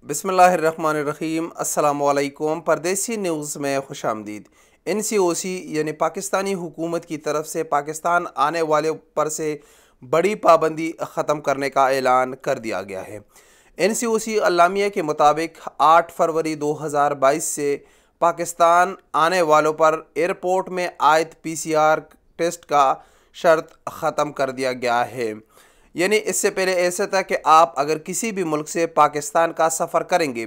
बिस्मिल्लाहिर्रहमानिर्रहीम। अस्सलाम वालेकुम। परदेसी न्यूज़ में खुश आमदीद। NCOC यानी पाकिस्तानी हुकूमत की तरफ से पाकिस्तान आने वाले पर से बड़ी पाबंदी ख़त्म करने का ऐलान कर दिया गया है। NCOC अल्लामिया के मुताबिक 8 फरवरी 2022 से पाकिस्तान आने वालों पर एयरपोर्ट में आयत PCR टेस्ट का शर्त ख़त्म कर दिया गया है। यानी इससे पहले ऐसा था कि आप अगर किसी भी मुल्क से पाकिस्तान का सफ़र करेंगे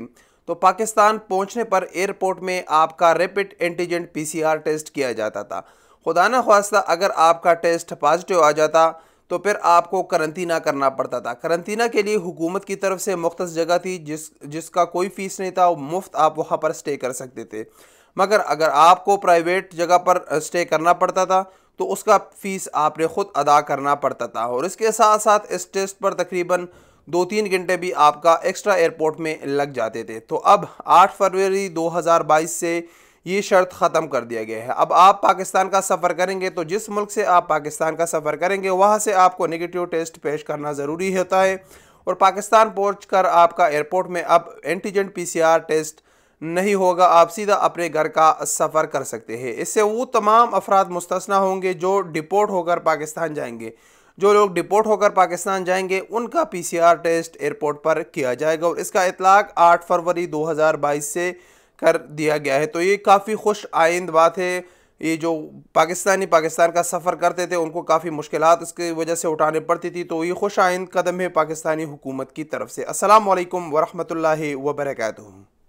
तो पाकिस्तान पहुंचने पर एयरपोर्ट में आपका रैपिड एंटीजन PCR टेस्ट किया जाता था। खुदा न ख्वास्ता अगर आपका टेस्ट पॉजिटिव आ जाता तो फिर आपको करंतना करना पड़ता था। करंतना के लिए हुकूमत की तरफ से मुख्तस जगह थी जिसका कोई फ़ीस नहीं था, मुफ्त आप वहाँ पर स्टे कर सकते थे। मगर अगर आपको प्राइवेट जगह पर स्टे करना पड़ता था तो उसका फ़ीस आपने ख़ुद अदा करना पड़ता था, और इसके साथ साथ इस टेस्ट पर तकरीबन 2-3 घंटे भी आपका एक्स्ट्रा एयरपोर्ट में लग जाते थे। तो अब 8 फरवरी 2022 से ये शर्त ख़त्म कर दिया गया है। अब आप पाकिस्तान का सफ़र करेंगे तो जिस मुल्क से आप पाकिस्तान का सफ़र करेंगे वहाँ से आपको नेगेटिव टेस्ट पेश करना ज़रूरी होता है, और पाकिस्तान पहुँचकर आपका एयरपोर्ट में अब एंटीजन PCR टेस्ट नहीं होगा। आप सीधा अपने घर का सफ़र कर सकते हैं। इससे वो तमाम अफराद मुस्तस्ना होंगे जो डिपोर्ट होकर पाकिस्तान जाएंगे। जो लोग डिपोर्ट होकर पाकिस्तान जाएंगे उनका PCR टेस्ट एयरपोर्ट पर किया जाएगा, और इसका इतलाक़ 8 फरवरी 2022 से कर दिया गया है। तो ये काफ़ी खुश आइंद बात है। ये जो पाकिस्तान का सफ़र करते थे उनको काफ़ी मुश्किलात इसकी वजह से उठाने पड़ती थी, तो ये खुश आइंद कदम है पाकिस्तानी हुकूमत की तरफ से। अस्सलाम वालेकुम वरहमतुल्लाहि वबरकातुहू।